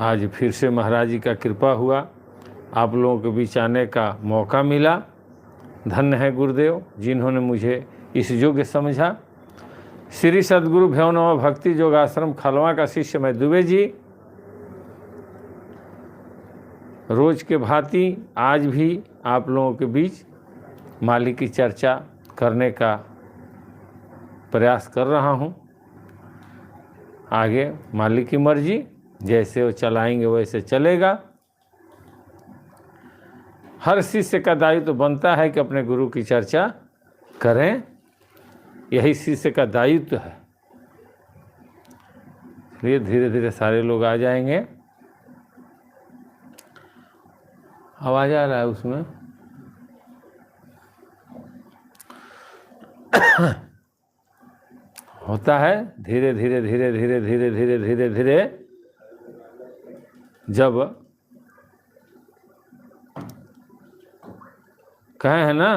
आज फिर से महाराज जी का कृपा हुआ, आप लोगों के बीच आने का मौका मिला। धन्य है गुरुदेव जिन्होंने मुझे इस योग्य समझा। श्री सद्गुरु भैरवनाथ भक्ति योगाश्रम खलवा का शिष्य मैं दुबे जी, रोज के भांति आज भी आप लोगों के बीच मालिक की चर्चा करने का प्रयास कर रहा हूँ। आगे मालिक की मर्जी, जैसे वो चलाएंगे वैसे चलेगा। हर शिष्य का दायित्व तो बनता है कि अपने गुरु की चर्चा करें, यही शिष्य का दायित्व है। इसलिए धीरे धीरे सारे लोग आ जाएंगे। आवाज आ रहा है उसमें? होता है धीरे धीरे धीरे धीरे धीरे धीरे धीरे धीरे। जब कहे है ना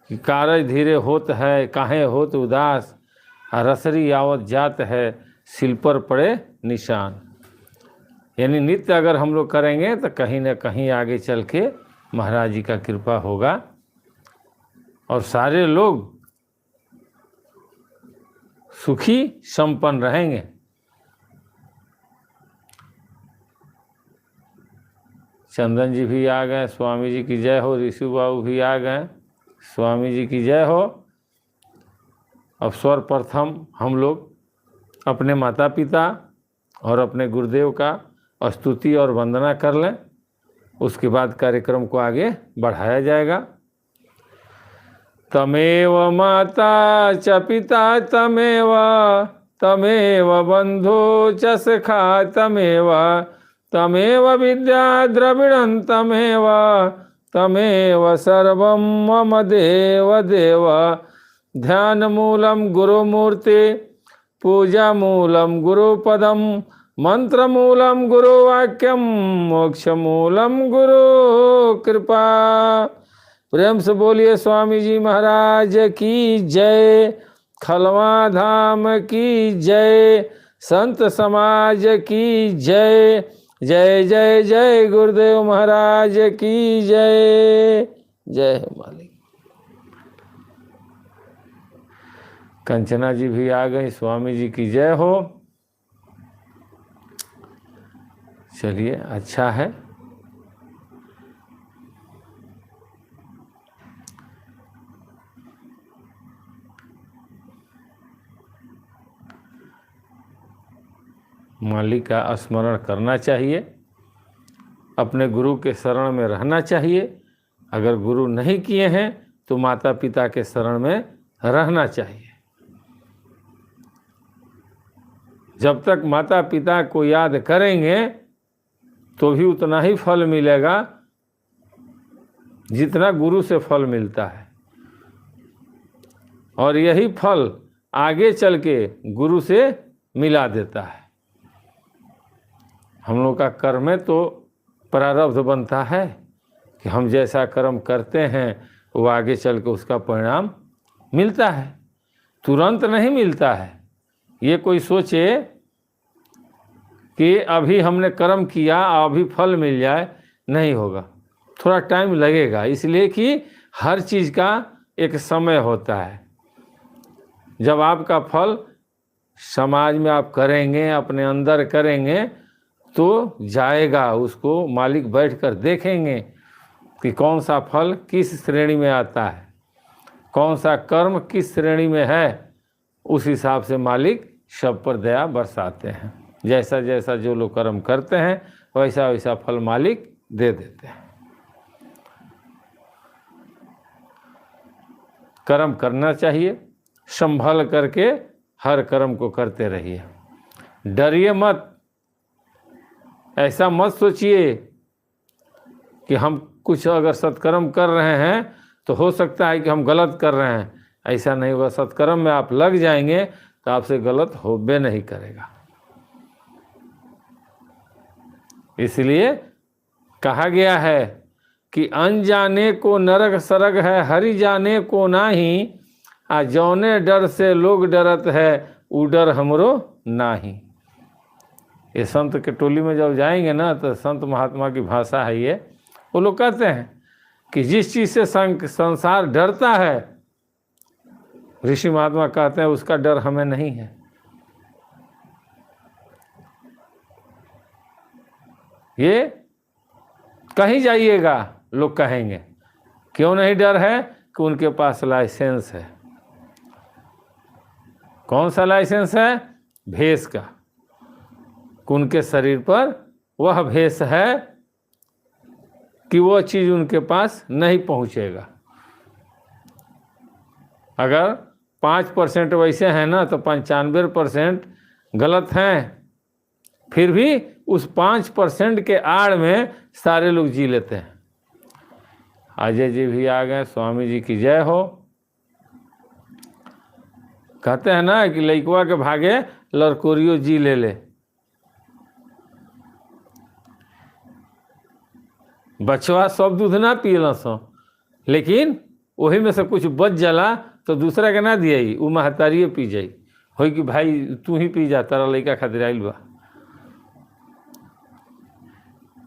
कि कारज धीरे होत है, काहे होत उदास, रसरी आवत जात है, सिल पर पड़े निशान। यानी नित्य अगर हम लोग करेंगे तो कहीं ना कहीं आगे चल के महाराज जी का कृपा होगा और सारे लोग सुखी संपन्न रहेंगे। चंदन जी भी आ गए, स्वामी जी की जय हो। ऋषि बाबू भी आ गए, स्वामी जी की जय हो। अब सर्वप्रथम हम लोग अपने माता पिता और अपने गुरुदेव का स्तुति और वंदना कर लें, उसके बाद कार्यक्रम को आगे बढ़ाया जाएगा। तमेव माता च पिता तमेव, तमेव बंधु च सखा तमेव, तमेव विद्या द्रविणं तमेव, तमेव सर्वं मम देव देव। ध्यान मूलम गुरुमूर्ति, पूजा मूलम गुरुपदम, मंत्र मूलम गुरुवाक्यम, मोक्ष मूलम गुरु कृपा। प्रेम से बोलिए स्वामी जी महाराज की जय, खलवा धाम की जय, संत समाज की जय। जय जय जय गुरुदेव महाराज की जय। जय है मालिक। कंचना जी भी आ गई, स्वामी जी की जय हो। चलिए अच्छा है। मालिक का स्मरण करना चाहिए, अपने गुरु के शरण में रहना चाहिए। अगर गुरु नहीं किए हैं तो माता पिता के शरण में रहना चाहिए। जब तक माता पिता को याद करेंगे तो भी उतना ही फल मिलेगा जितना गुरु से फल मिलता है, और यही फल आगे चल के गुरु से मिला देता है। हम लोग का कर्म में तो प्रारब्ध बनता है कि हम जैसा कर्म करते हैं वो आगे चल के उसका परिणाम मिलता है, तुरंत नहीं मिलता है। ये कोई सोचे कि अभी हमने कर्म किया अभी फल मिल जाए, नहीं होगा, थोड़ा टाइम लगेगा। इसलिए कि हर चीज़ का एक समय होता है। जब आपका फल समाज में आप करेंगे, अपने अंदर करेंगे तो जाएगा, उसको मालिक बैठकर देखेंगे कि कौन सा फल किस श्रेणी में आता है, कौन सा कर्म किस श्रेणी में है। उस हिसाब से मालिक सब पर दया बरसाते हैं। जैसा जैसा जो लोग कर्म करते हैं वैसा वैसा फल मालिक दे देते हैं। कर्म करना चाहिए, संभल करके हर कर्म को करते रहिए, डरिए मत। ऐसा मत सोचिए कि हम कुछ अगर सत्कर्म कर रहे हैं तो हो सकता है कि हम गलत कर रहे हैं। ऐसा नहीं होगा। सत्कर्म में आप लग जाएंगे तो आपसे गलत होबे नहीं करेगा। इसलिए कहा गया है कि अनजाने को नरक सरग है, हरि जाने को नाही, आ जौने डर से लोग डरत है उ डर हमरो नाही। ये संत के टोली में जब जाएंगे ना तो संत महात्मा की भाषा है ये। वो लोग कहते हैं कि जिस चीज़ से संसार डरता है, ऋषि महात्मा कहते हैं उसका डर हमें नहीं है। ये कहीं जाइएगा लोग कहेंगे, क्यों नहीं डर है? कि उनके पास लाइसेंस है। कौन सा लाइसेंस है? भेष का। उनके शरीर पर वह भेष है कि वो चीज़ उनके पास नहीं पहुंचेगा। अगर 5% वैसे हैं ना तो 95% गलत हैं। फिर भी उस 5% के आड़ में सारे लोग जी लेते हैं। अजय जी भी आ गए, स्वामी जी की जय हो। कहते हैं ना कि लइकवा के भागे लड़कोरियो जी ले ले। बचवा सब दूध ना पियला सो, लेकिन वही में से कुछ बच जाला तो दूसरा के ना दिया, वो महतारिये पी जाई। हो कि भाई तू ही पी जा, तारा लइका खातिर आइल बा।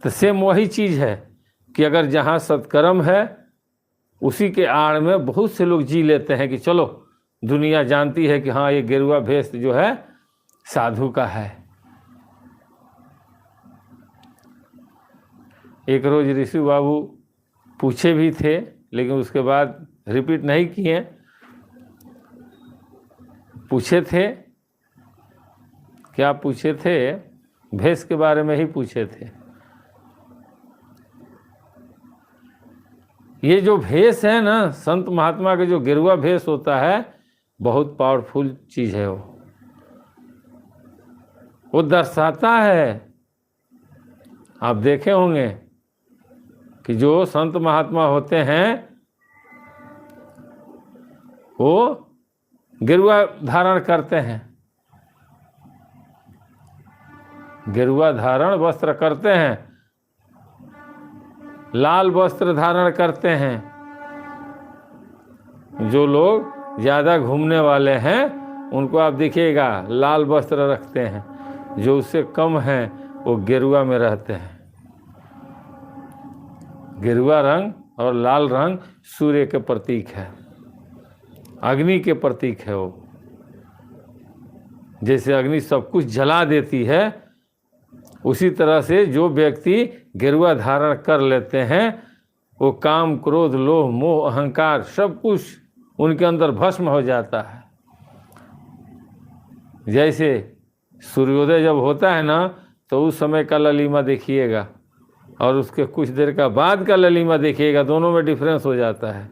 तो सेम वही चीज़ है कि अगर जहाँ सत्कर्म है उसी के आड़ में बहुत से लोग जी लेते हैं कि चलो दुनिया जानती है कि हाँ ये गेरुआ भेष जो है साधु का है। एक रोज ऋषि बाबू पूछे भी थे, लेकिन उसके बाद रिपीट नहीं किए। पूछे थे, क्या पूछे थे? भेष के बारे में ही पूछे थे। ये जो भेष है ना, संत महात्मा के जो गेरुआ भेष होता है, बहुत पावरफुल चीज़ है। वो दर्शाता है, आप देखे होंगे कि जो संत महात्मा होते हैं वो गेरुआ धारण करते हैं, गेरुआ धारण वस्त्र करते हैं, लाल वस्त्र धारण करते हैं। जो लोग ज़्यादा घूमने वाले हैं उनको आप देखिएगा लाल वस्त्र रखते हैं, जो उससे कम हैं वो गेरुआ में रहते हैं। गेरुआ रंग और लाल रंग सूर्य के प्रतीक है, अग्नि के प्रतीक है। वो जैसे अग्नि सब कुछ जला देती है, उसी तरह से जो व्यक्ति गेरुआ धारण कर लेते हैं वो काम, क्रोध, लोभ, मोह, अहंकार सब कुछ उनके अंदर भस्म हो जाता है। जैसे सूर्योदय जब होता है ना तो उस समय का ललीमा देखिएगा और उसके कुछ देर का बाद का ललीमा देखिएगा, दोनों में डिफरेंस हो जाता है।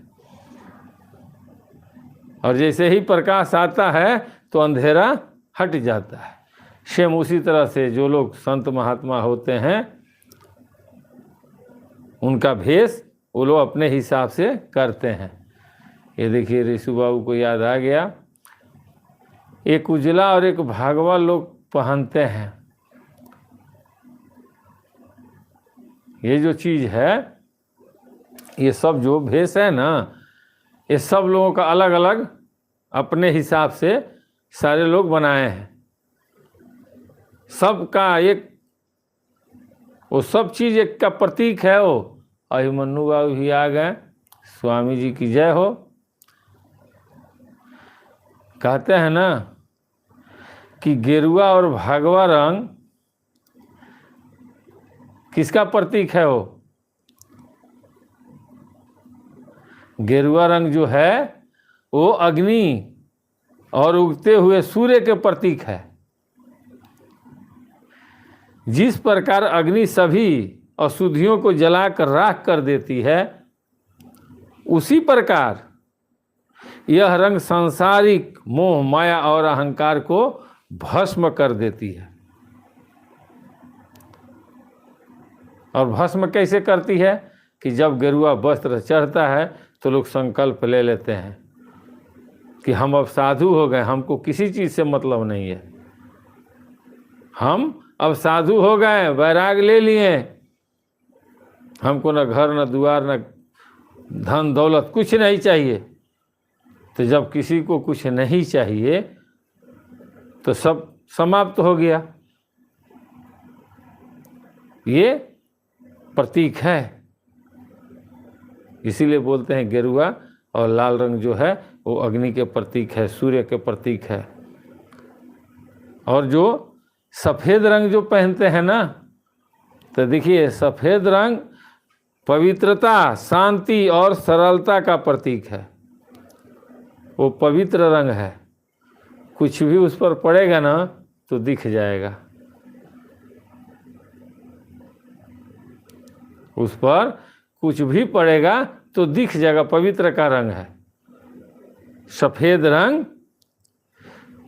और जैसे ही प्रकाश आता है तो अंधेरा हट जाता है। सेम उसी तरह से जो लोग संत महात्मा होते हैं उनका भेष वो लोग अपने हिसाब से करते हैं। ये देखिए ऋषि बाबू को याद आ गया, एक उजला और एक भागवा लोग पहनते हैं। ये जो चीज़ है, ये सब जो भेष है ना, ये सब लोगों का अलग अलग अपने हिसाब से सारे लोग बनाए हैं। सबका एक, वो सब चीज़ एक का प्रतीक है। वो अभिमन्यु बाबू भी आ गए, स्वामी जी की जय हो। कहते हैं ना कि गेरुआ और भगवा रंग किसका प्रतीक है? वो गेरुआ रंग जो है वो अग्नि और उगते हुए सूर्य के प्रतीक है। जिस प्रकार अग्नि सभी अशुद्धियों को जलाकर राख कर देती है, उसी प्रकार यह रंग सांसारिक मोह, माया और अहंकार को भस्म कर देती है। और भस्म कैसे करती है? कि जब गेरुआ वस्त्र चढ़ता है तो लोग संकल्प ले लेते हैं कि हम अब साधु हो गए, हमको किसी चीज़ से मतलब नहीं है, हम अब साधु हो गए, वैराग ले लिए, हमको न घर न द्वार न धन दौलत कुछ नहीं चाहिए। तो जब किसी को कुछ नहीं चाहिए तो सब समाप्त हो गया। ये प्रतीक है। इसीलिए बोलते हैं गेरुआ और लाल रंग जो है वो अग्नि के प्रतीक है, सूर्य के प्रतीक है। और जो सफ़ेद रंग जो पहनते हैं ना, तो देखिए सफ़ेद रंग पवित्रता, शांति और सरलता का प्रतीक है। वो पवित्र रंग है, कुछ भी उस पर पड़ेगा ना तो दिख जाएगा। उस पर कुछ भी पड़ेगा तो दिख जाएगा, पवित्र का रंग है। सफ़ेद रंग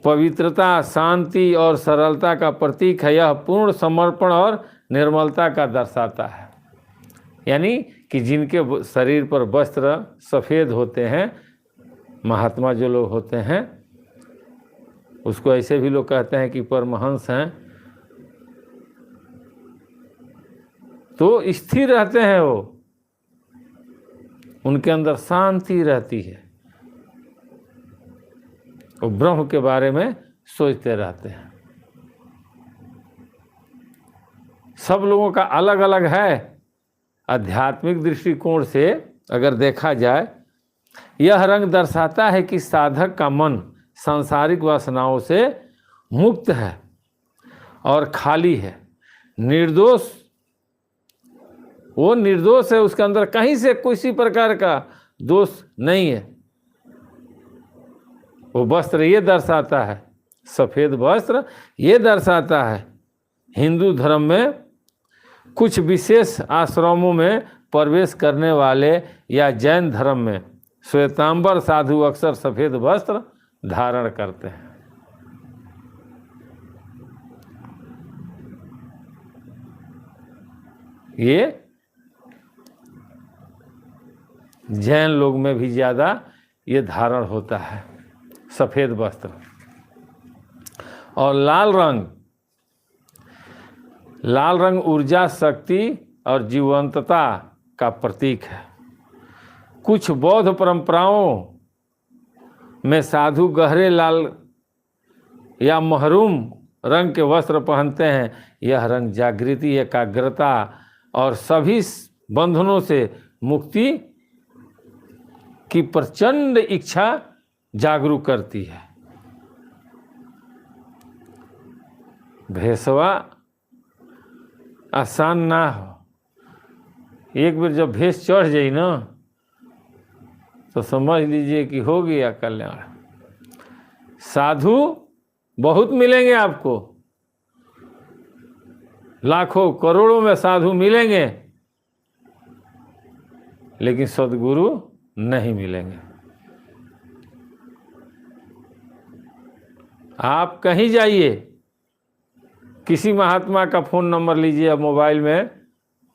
पवित्रता, शांति और सरलता का प्रतीक है। यह पूर्ण समर्पण और निर्मलता का दर्शाता है। यानी कि जिनके शरीर पर वस्त्र सफ़ेद होते हैं, महात्मा जो लोग होते हैं, उसको ऐसे भी लोग कहते हैं कि परमहंस हैं, तो स्थिर रहते हैं। वो उनके अंदर शांति रहती है, वो ब्रह्म के बारे में सोचते रहते हैं। सब लोगों का अलग अलग है। आध्यात्मिक दृष्टिकोण से अगर देखा जाए, यह रंग दर्शाता है कि साधक का मन सांसारिक वासनाओं से मुक्त है और खाली है, निर्दोष। वो निर्दोष है, उसके अंदर कहीं से किसी प्रकार का दोष नहीं है। वो वस्त्र ये दर्शाता है, सफ़ेद वस्त्र ये दर्शाता है। हिंदू धर्म में कुछ विशेष आश्रमों में प्रवेश करने वाले या जैन धर्म में श्वेतांबर साधु अक्सर सफ़ेद वस्त्र धारण करते हैं। ये जैन लोग में भी ज़्यादा ये धारण होता है, सफ़ेद वस्त्र। और लाल रंग ऊर्जा, शक्ति और जीवंतता का प्रतीक है। कुछ बौद्ध परंपराओं में साधु गहरे लाल या महरूम रंग के वस्त्र पहनते हैं। यह रंग जागृति, एकाग्रता और सभी बंधनों से मुक्ति की प्रचंड इच्छा जागरूक करती है। भेषवा आसान ना हो। एक बार जब भेष चढ़ जाए ना तो समझ लीजिए कि हो गया कल्याण। साधु बहुत मिलेंगे आपको, लाखों करोड़ों में साधु मिलेंगे, लेकिन सद्गुरु नहीं मिलेंगे। आप कहीं जाइए, किसी महात्मा का फ़ोन नंबर लीजिए, अब मोबाइल में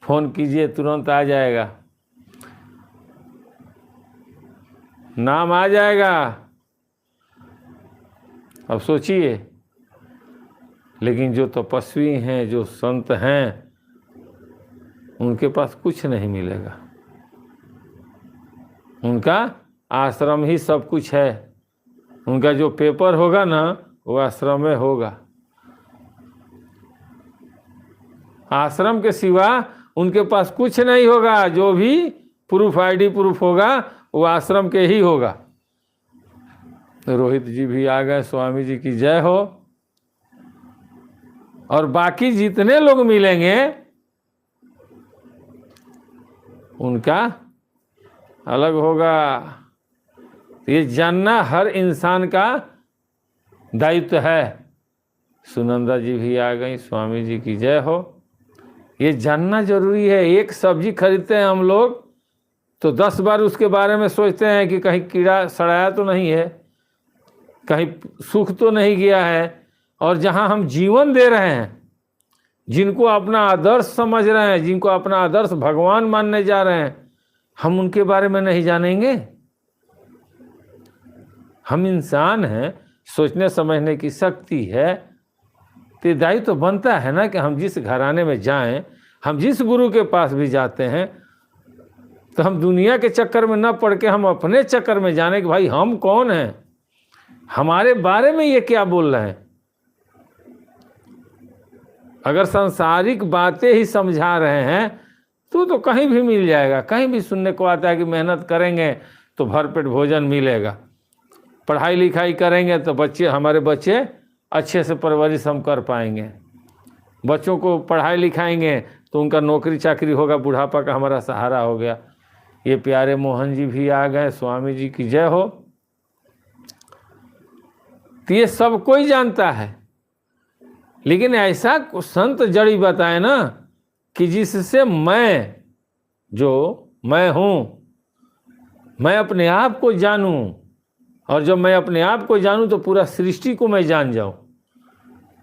फ़ोन कीजिए, तुरंत आ जाएगा, नाम आ जाएगा। अब सोचिए, लेकिन जो तपस्वी हैं, जो संत हैं, उनके पास कुछ नहीं मिलेगा। उनका आश्रम ही सब कुछ है। उनका जो पेपर होगा ना, वो आश्रम में होगा। आश्रम के सिवा उनके पास कुछ नहीं होगा। जो भी प्रूफ, आईडी प्रूफ होगा, वो आश्रम के ही होगा। रोहित जी भी आ गए, स्वामी जी की जय हो। और बाकी जितने लोग मिलेंगे उनका अलग होगा। ये जानना हर इंसान का दायित्व है। सुनंदा जी भी आ गई, स्वामी जी की जय हो। ये जानना जरूरी है। एक सब्जी खरीदते हैं हम लोग तो 10 बार उसके बारे में सोचते हैं कि कहीं कीड़ा सड़ाया तो नहीं है, कहीं सूख तो नहीं गया है। और जहां हम जीवन दे रहे हैं, जिनको अपना आदर्श समझ रहे हैं, जिनको अपना आदर्श भगवान मानने जा रहे हैं, हम उनके बारे में नहीं जानेंगे। हम इंसान हैं, सोचने समझने की शक्ति है, तो दायित्व तो बनता है ना कि हम जिस घराने में जाएं, हम जिस गुरु के पास भी जाते हैं, तो हम दुनिया के चक्कर में न पड़ के हम अपने चक्कर में जाने कि भाई हम कौन हैं, हमारे बारे में ये क्या बोल रहे हैं। अगर सांसारिक बातें ही समझा रहे हैं तो कहीं भी मिल जाएगा। कहीं भी सुनने को आता है कि मेहनत करेंगे तो भरपेट भोजन मिलेगा, पढ़ाई लिखाई करेंगे तो हमारे बच्चे अच्छे से परवरिश हम कर पाएंगे, बच्चों को पढ़ाई लिखाएंगे तो उनका नौकरी चाकरी होगा, बुढ़ापा का हमारा सहारा हो गया। ये प्यारे मोहन जी भी आ गए, स्वामी जी की जय हो। तो ये सब कोई जानता है, लेकिन ऐसा संत जड़ी बताए ना कि जिससे मैं हूँ, मैं अपने आप को जानूं, और जब मैं अपने आप को जानूं तो पूरा सृष्टि को मैं जान जाऊं,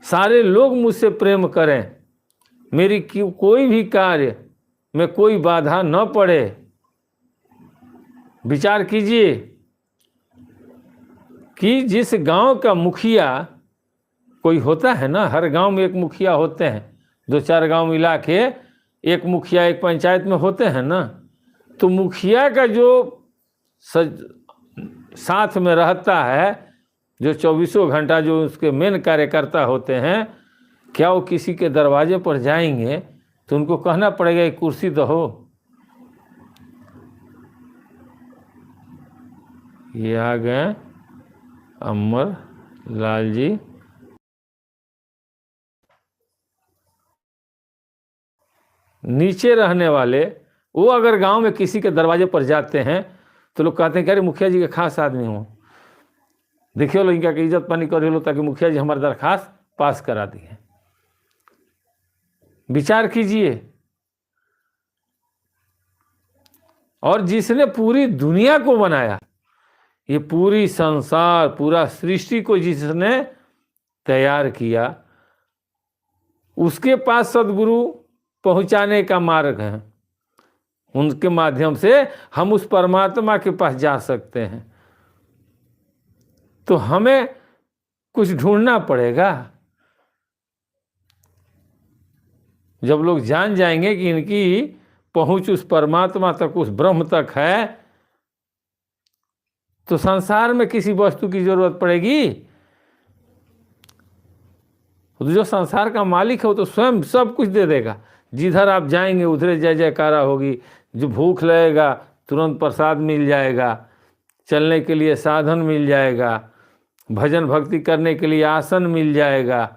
सारे लोग मुझसे प्रेम करें, मेरी कोई भी कार्य में कोई बाधा न पड़े। विचार कीजिए कि जिस गांव का मुखिया कोई होता है ना, हर गांव में एक मुखिया होते हैं, 2-4 गांव मिला के एक मुखिया एक पंचायत में होते हैं ना, तो मुखिया का जो साथ में रहता है, जो 24 घंटा जो उसके मेन कार्यकर्ता होते हैं, क्या वो किसी के दरवाजे पर जाएंगे तो उनको कहना पड़ेगा एक कुर्सी तो हो। ये आ गए अमर लाल जी। नीचे रहने वाले वो अगर गांव में किसी के दरवाजे पर जाते हैं तो लोग कहते हैं कि अरे मुखिया जी के खास आदमी हो, देखिए लोग इनका इज्जत पानी कर लो ताकि मुखिया जी हमारी दरखास्त पास करा दी है। विचार कीजिए, और जिसने पूरी दुनिया को बनाया, ये पूरी संसार पूरा सृष्टि को जिसने तैयार किया, उसके पास सद्गुरु पहुंचाने का मार्ग है। उनके माध्यम से हम उस परमात्मा के पास जा सकते हैं। तो हमें कुछ ढूंढना पड़ेगा। जब लोग जान जाएंगे कि इनकी पहुंच उस परमात्मा तक, उस ब्रह्म तक है, तो संसार में किसी वस्तु की जरूरत पड़ेगी? तो जो संसार का मालिक है वो तो स्वयं सब कुछ दे देगा। जिधर आप जाएंगे उधर जय जयकारा होगी। जो भूख लगेगा तुरंत प्रसाद मिल जाएगा, चलने के लिए साधन मिल जाएगा, भजन भक्ति करने के लिए आसन मिल जाएगा,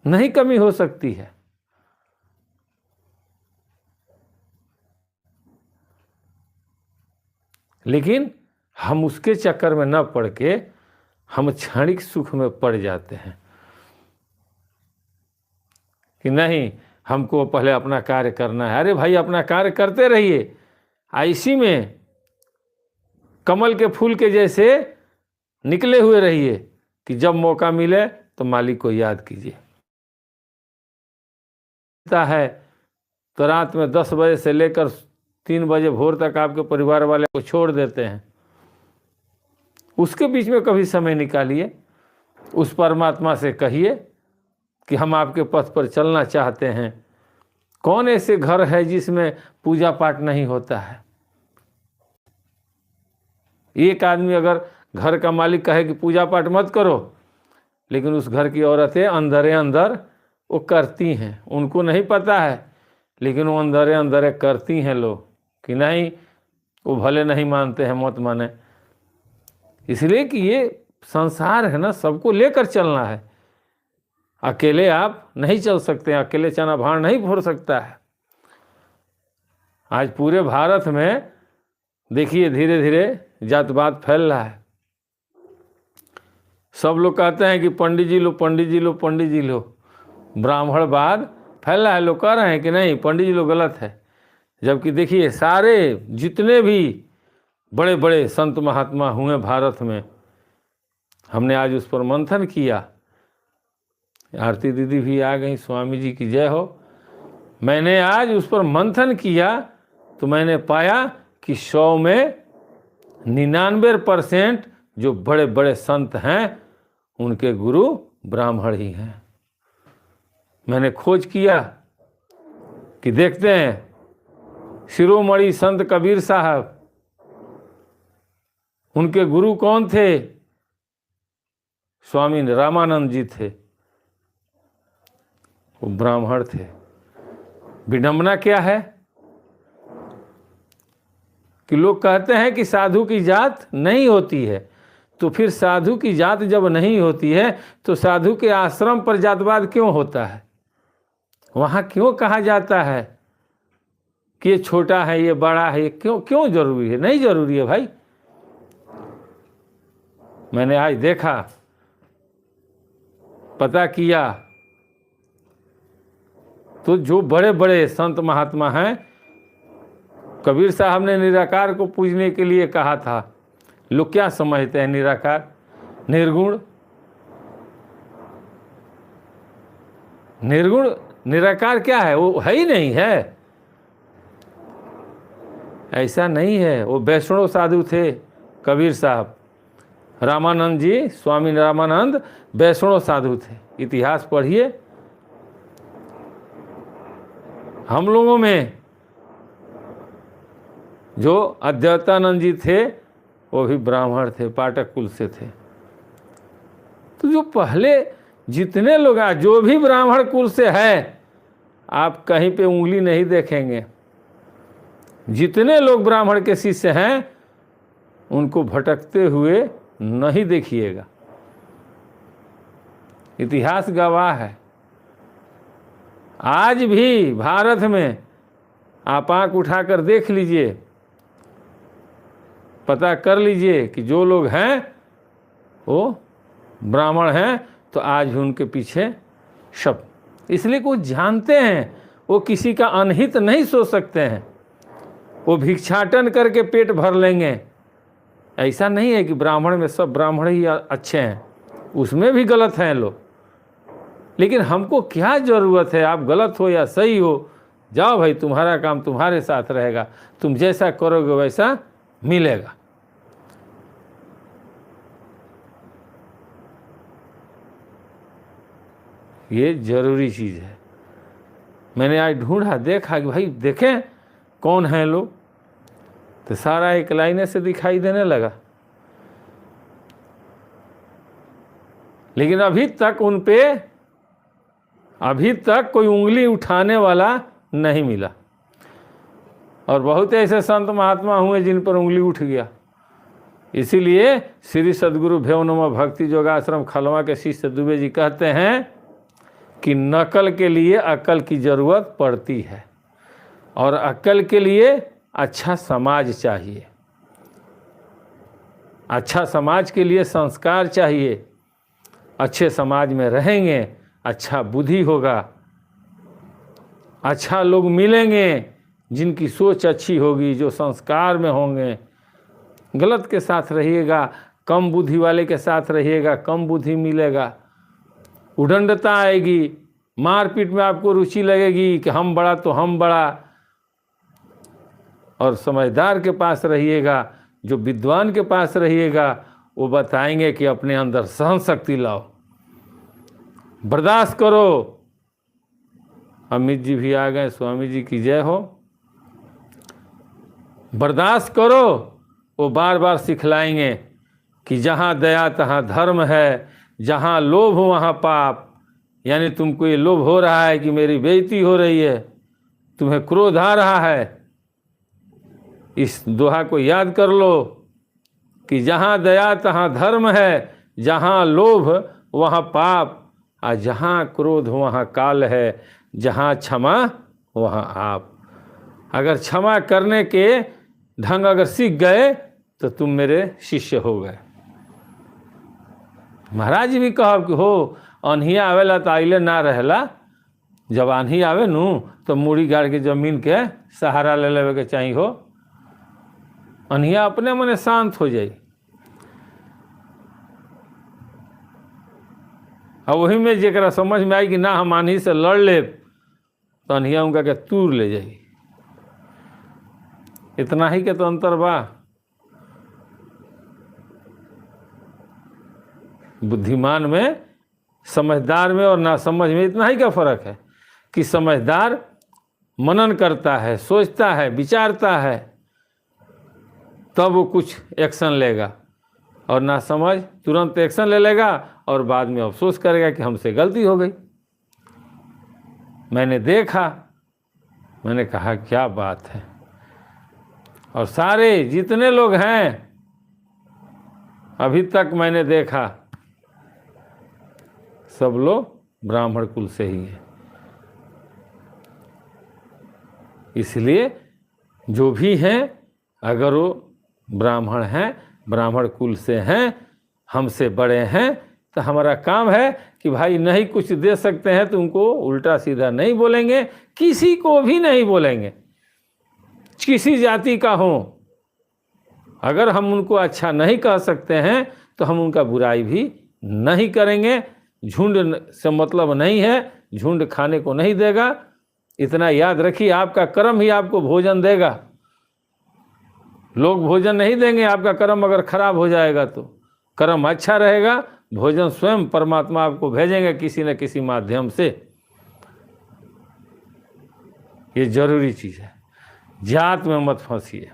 नहीं कमी हो सकती है। लेकिन हम उसके चक्कर में न पड़ के हम क्षणिक सुख में पड़ जाते हैं कि नहीं, हमको पहले अपना कार्य करना है। अरे भाई, अपना कार्य करते रहिए, इसी में कमल के फूल के जैसे निकले हुए रहिए कि जब मौका मिले तो मालिक को याद कीजिए। है तो रात में 10 बजे से लेकर 3 बजे भोर तक आपके परिवार वाले को छोड़ देते हैं। उसके बीच में कभी समय निकालिए, उस परमात्मा से कहिए कि हम आपके पथ पर चलना चाहते हैं। कौन ऐसे घर है जिसमें पूजा पाठ नहीं होता है? एक आदमी अगर घर का मालिक कहे कि पूजा पाठ मत करो, लेकिन उस घर की औरतें अंदरे अंदर वो करती हैं, उनको नहीं पता है, लेकिन वो अंदरे अंदरे करती हैं लोग कि नहीं, वो भले नहीं मानते हैं, मत माने। इसलिए कि ये संसार है ना, सबको लेकर चलना है। अकेले आप नहीं चल सकते, अकेले चना भाड़ नहीं फोड़ सकता है। आज पूरे भारत में देखिए धीरे धीरे जातवाद फैल रहा है। सब लोग कहते हैं कि पंडित जी लो, पंडित जी लो, पंडित जी लो। ब्राह्मणवाद फैल रहा है, लोग कह रहे हैं कि नहीं, पंडित जी लोग गलत है। जबकि देखिए सारे जितने भी बड़े बड़े संत महात्मा हुए भारत में, हमने आज उस पर मंथन किया। आरती दीदी भी आ गई, स्वामी जी की जय हो। मैंने आज उस पर मंथन किया तो मैंने पाया कि 100 में 99% जो बड़े बड़े संत हैं उनके गुरु ब्राह्मण ही हैं। मैंने खोज किया कि देखते हैं शिरोमणि संत कबीर साहब, उनके गुरु कौन थे? स्वामी रामानंद जी थे। वो ब्राह्मण थे। विडंबना क्या है कि लोग कहते हैं कि साधु की जात नहीं होती है, तो फिर साधु की जात जब नहीं होती है तो साधु के आश्रम पर जातवाद क्यों होता है? वहाँ क्यों कहा जाता है कि ये छोटा है, ये बड़ा है? क्यों जरूरी है? नहीं जरूरी है भाई। मैंने आज देखा, पता किया, तो जो बड़े बड़े संत महात्मा हैं, कबीर साहब ने निराकार को पूजने के लिए कहा था। लोग क्या समझते हैं निराकार? निर्गुण। निर्गुण निराकार क्या है? वो है ही नहीं है। ऐसा नहीं है। वो वैष्णव साधु थे कबीर साहब। रामानंद जी, स्वामी रामानंद वैष्णव साधु थे। इतिहास पढ़िए। हम लोगों में जो अद्वैतानंद जी थे वो भी ब्राह्मण थे, पाठक कुल से थे। तो जो पहले जितने लोग जो भी ब्राह्मण कुल से है, आप कहीं पे उंगली नहीं देखेंगे। जितने लोग ब्राह्मण के शिष्य हैं उनको भटकते हुए नहीं देखिएगा। इतिहास गवाह है। आज भी भारत में आप आंख उठाकर देख लीजिए, पता कर लीजिए कि जो लोग हैं वो ब्राह्मण हैं, तो आज भी उनके पीछे शब्द, इसलिए कि वो जानते हैं वो किसी का अनहित नहीं सोच सकते हैं। वो भिक्षाटन करके पेट भर लेंगे। ऐसा नहीं है कि ब्राह्मण में सब ब्राह्मण ही अच्छे हैं, उसमें भी गलत हैं लोग। लेकिन हमको क्या ज़रूरत है? आप गलत हो या सही हो, जाओ भाई, तुम्हारा काम तुम्हारे साथ रहेगा, तुम जैसा करोगे वैसा मिलेगा। ये जरूरी चीज़ है। मैंने आज ढूंढा, देखा कि भाई देखें कौन है लोग, तो सारा एक लाइने से दिखाई देने लगा। लेकिन अभी तक कोई उंगली उठाने वाला नहीं मिला। और बहुत ऐसे संत महात्मा हुए जिन पर उंगली उठ गया। इसीलिए श्री सद्गुरु भैवनम भक्ति योगाश्रम खलवा के शिष्य दुबे जी कहते हैं कि नकल के लिए अक्ल की जरूरत पड़ती है, और अक्ल के लिए अच्छा समाज चाहिए। अच्छा समाज के लिए संस्कार चाहिए। अच्छे समाज में रहेंगे, अच्छा बुद्धि होगा, अच्छा लोग मिलेंगे जिनकी सोच अच्छी होगी, जो संस्कार में होंगे। गलत के साथ रहिएगा, कम बुद्धि वाले के साथ रहिएगा, कम बुद्धि मिलेगा। उदंडता आएगी, मारपीट में आपको रुचि लगेगी कि हम बड़ा तो हम बड़ा। और समझदार के पास रहिएगा, जो विद्वान के पास रहिएगा, वो बताएंगे कि अपने अंदर सहन शक्ति लाओ, बर्दाश्त करो। अमित जी भी आ गए, स्वामी जी की जय हो। बर्दाश्त करो, वो बार बार सिखलाएंगे कि जहाँ दया तहाँ धर्म है, जहाँ लोभ वहाँ पाप। यानी तुमको ये लोभ हो रहा है कि मेरी बेइज्जती हो रही है, तुम्हें क्रोध आ रहा है, इस दोहा को याद कर लो कि जहाँ दया तहाँ धर्म है, जहाँ लोभ वहाँ पाप, और जहाँ क्रोध वहाँ काल है, जहाँ क्षमा वहाँ आप। अगर क्षमा करने के ढंग अगर सीख गए तो तुम मेरे शिष्य हो गए। महाराज जी भी कहा कि हो अनहिया आवेला तो आइले ना रहला। जब आन्ही आवे नू तो मूड़ी गाड़ के जमीन के सहारा ले लेवे के चाहिए हो। अनहिया अपने मने शांत हो जाई। और वही में जरा समझ में आई कि ना हम आन्ही से लड़ ले, तो अनहिया उनका के तूर ले जाई। इतना ही के तो अंतर बा। बुद्धिमान में, समझदार में और ना समझ में इतना ही का फर्क है कि समझदार मनन करता है, सोचता है, विचारता है, तब वो कुछ एक्शन लेगा, और ना समझ तुरंत एक्शन ले लेगा और बाद में अफसोस करेगा कि हमसे गलती हो गई। मैंने देखा, मैंने कहा क्या बात है। और सारे जितने लोग हैं अभी तक मैंने देखा, सब लोग ब्राह्मण कुल से ही हैं। इसलिए जो भी हैं, अगर वो ब्राह्मण हैं, ब्राह्मण कुल से हैं, हमसे बड़े हैं, तो हमारा काम है कि भाई नहीं कुछ दे सकते हैं तो उनको उल्टा सीधा नहीं बोलेंगे, किसी को भी नहीं बोलेंगे, किसी जाति का हो। अगर हम उनको अच्छा नहीं कह सकते हैं तो हम उनका बुराई भी नहीं करेंगे। झुंड से मतलब नहीं है, झुंड खाने को नहीं देगा। इतना याद रखिए, आपका कर्म ही आपको भोजन देगा। लोग भोजन नहीं देंगे। आपका कर्म अगर खराब हो जाएगा तो कर्म अच्छा रहेगा, भोजन स्वयं परमात्मा आपको भेजेंगे किसी न किसी माध्यम से। ये जरूरी चीज है। जात में मत फंसिए।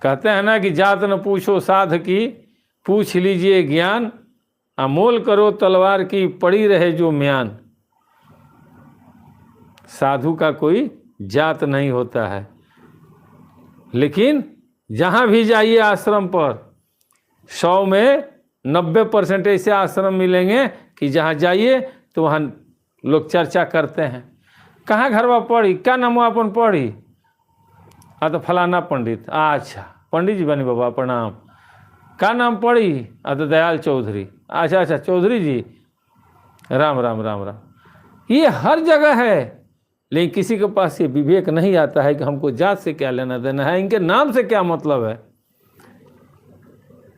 कहते हैं ना कि जात न पूछो साध की, पूछ लीजिए ज्ञान, अमोल करो तलवार की, पड़ी रहे जो म्यान। साधु का कोई जात नहीं होता है, लेकिन जहाँ भी जाइए आश्रम पर 100 में 90% ऐसे आश्रम मिलेंगे कि जहाँ जाइए तो वहाँ लोग चर्चा करते हैं। कहाँ घरवा पढ़ी, क्या नाम अपन पढ़ी? हाँ तो फलाना पंडित। अच्छा पंडित जी बनी बाबा प्रणाम। क्या नाम पढ़ी? हाँ तो दयाल चौधरी। अच्छा चौधरी जी, राम राम राम राम। ये हर जगह है, लेकिन किसी के पास ये विवेक नहीं आता है कि हमको जात से क्या लेना देना है, इनके नाम से क्या मतलब है,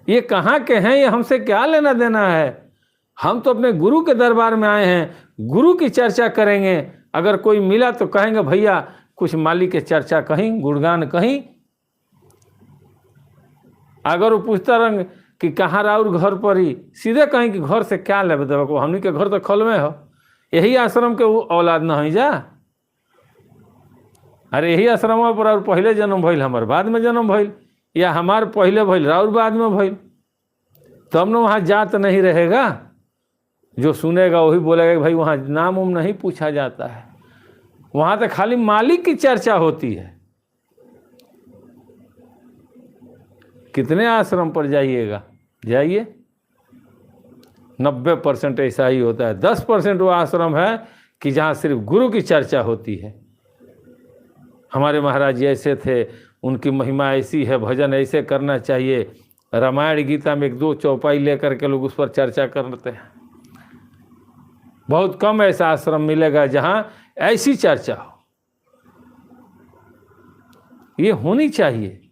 ये कहाँ के हैं, ये हमसे क्या लेना देना है। हम तो अपने गुरु के दरबार में आए हैं, गुरु की चर्चा करेंगे। अगर कोई मिला तो कहेंगे भैया कुछ मालिक के चर्चा कहीं, गुणगान कहीं। अगर वो पूछता रंग कि कहाँ राउर घर पर ही, सीधे कहीं कि घर से क्या लेबे देवे को, हमनी के घर तो खल में हो। यही आश्रम के वो औलाद न हो जा। अरे यही आश्रम पर और पहले जन्म भइल, हमार बाद में जन्म भइल, या हमार पहले भइल और बाद में भइल, तब न वहाँ जात नहीं रहेगा। जो सुनेगा वही बोलेगा कि भाई वहाँ नाम उम नहीं पूछा जाता है, वहाँ तो खाली मालिक की चर्चा होती है। कितने आश्रम पर जाइएगा, जाइए, 90% ऐसा ही होता है। 10% वो आश्रम है कि जहाँ सिर्फ गुरु की चर्चा होती है। हमारे महाराज जी ऐसे थे, उनकी महिमा ऐसी है, भजन ऐसे करना चाहिए। रामायण गीता में 1-2 चौपाई लेकर के लोग उस पर चर्चा करते हैं। बहुत कम ऐसा आश्रम मिलेगा जहाँ ऐसी चर्चा हो। ये होनी चाहिए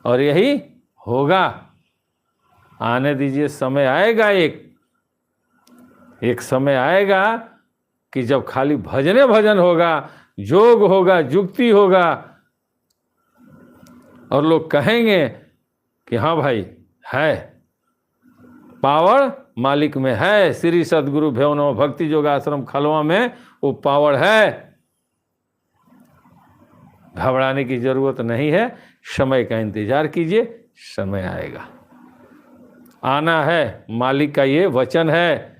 और यही होगा। आने दीजिए, समय आएगा, एक समय आएगा कि जब खाली भजने भजन होगा, जोग होगा, जुक्ति होगा, और लोग कहेंगे कि हाँ भाई है, पावर मालिक में है। श्री सदगुरु भेवनो भक्ति योगाश्रम खलवा में वो पावर है। घबराने की जरूरत नहीं है, समय का इंतजार कीजिए, समय आएगा, आना है। मालिक का ये वचन है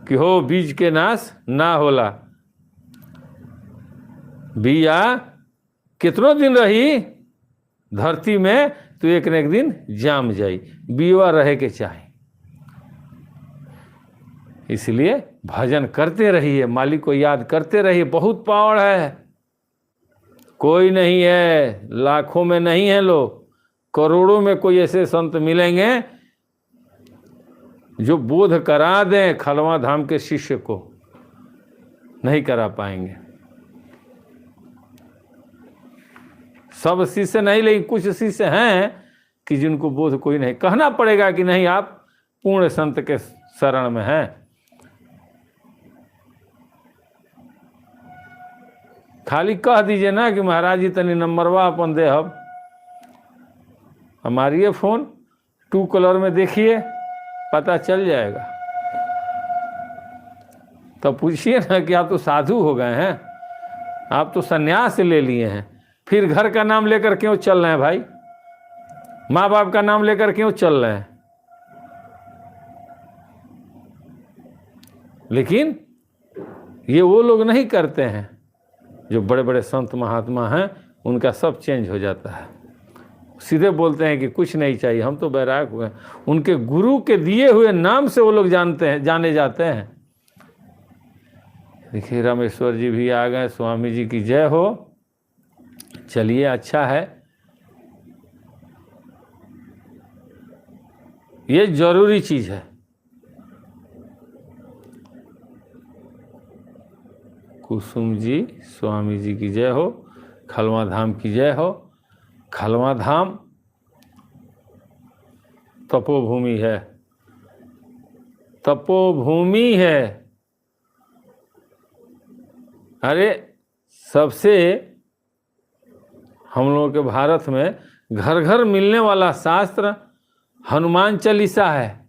कि हो बीज के नाश ना होला। बिया कितनों दिन रही धरती में, तो एक न एक दिन जाम जाई। बीवा रहे के चाहे, इसलिए भजन करते रहिए, मालिक को याद करते रहिए। बहुत पावर है, कोई नहीं है, लाखों में नहीं है लोग, करोड़ों में कोई ऐसे संत मिलेंगे जो बोध करा दें खलवा धाम के शिष्य को, नहीं करा पाएंगे। सब शिष्य नहीं, लेकिन कुछ शिष्य हैं कि जिनको बोध कोई नहीं। कहना पड़ेगा कि नहीं आप पूर्ण संत के शरण में हैं। खाली कह दीजिए ना कि महाराज जी तनी नंबरवा अपन दे, हम हमारी फोन 2 कलर में देखिए, पता चल जाएगा। तो पूछिए ना कि आप तो साधु हो गए हैं, आप तो संन्यास ले लिए हैं, फिर घर का नाम लेकर क्यों चल रहे हैं भाई? माँ बाप का नाम लेकर क्यों चल रहे हैं? लेकिन ये वो लोग नहीं करते हैं, जो बड़े बड़े संत महात्मा हैं उनका सब चेंज हो जाता है, सीधे बोलते हैं कि कुछ नहीं चाहिए, हम तो बैराग हुए। उनके गुरु के दिए हुए नाम से वो लोग जाने जाते हैं। देखिए रामेश्वर जी भी आ गए, स्वामी जी की जय हो। चलिए अच्छा है, ये जरूरी चीज है। कुसुम जी, स्वामी जी की जय हो। खलवा धाम की जय हो। खलवा धाम तपोभूमि है, तपोभूमि है। अरे सबसे हम लोगों के भारत में घर घर मिलने वाला शास्त्र हनुमान चालीसा है,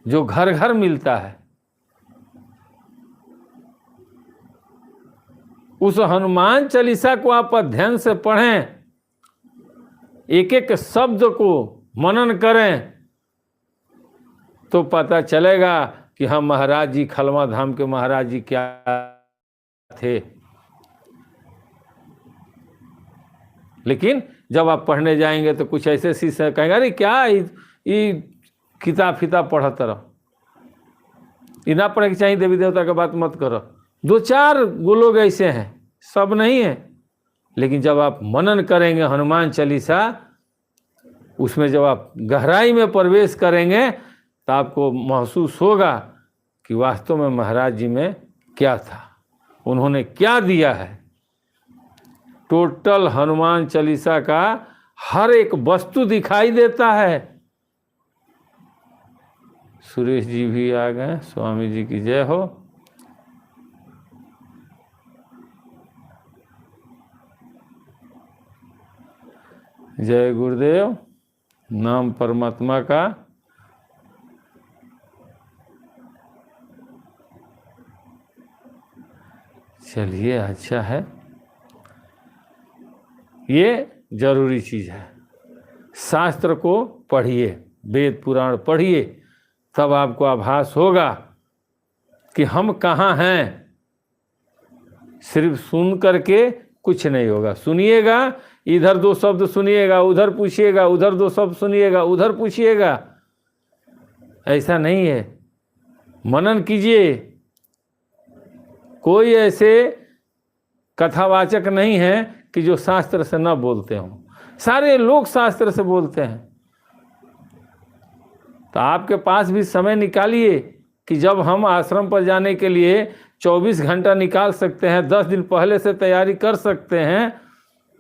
जो घर घर मिलता है। उस हनुमान चालीसा को आप अध्ययन से पढ़ें, एक एक शब्द को मनन करें, तो पता चलेगा कि हम महाराज जी, खलवा धाम के महाराज जी क्या थे। लेकिन जब आप पढ़ने जाएंगे तो कुछ ऐसे शिष्य कहेंगे, अरे क्या ये किताब फिताब पढ़त रहो, इना पढ़े के चाहिए, देवी देवता की बात मत करो। दो चार वो लोग ऐसे हैं, सब नहीं है। लेकिन जब आप मनन करेंगे हनुमान चालीसा, उसमें जब आप गहराई में प्रवेश करेंगे तो आपको महसूस होगा कि वास्तव में महाराज जी में क्या था, उन्होंने क्या दिया है। टोटल हनुमान चालीसा का हर एक वस्तु दिखाई देता है। सुरेश जी भी आ गए, स्वामी जी की जय हो। जय गुरुदेव। नाम परमात्मा का चलिए अच्छा है, ये जरूरी चीज है। शास्त्र को पढ़िए, वेद पुराण पढ़िए, तब आपको आभास होगा कि हम कहाँ हैं। सिर्फ सुन करके कुछ नहीं होगा। सुनिएगा, इधर दो शब्द सुनिएगा, उधर पूछिएगा, उधर दो शब्द सुनिएगा, उधर पूछिएगा, ऐसा नहीं है। मनन कीजिए। कोई ऐसे कथावाचक नहीं है कि जो शास्त्र से न बोलते हों, सारे लोग शास्त्र से बोलते हैं। तो आपके पास भी समय निकालिए कि जब हम आश्रम पर जाने के लिए 24 घंटा निकाल सकते हैं, 10 दिन पहले से तैयारी कर सकते हैं,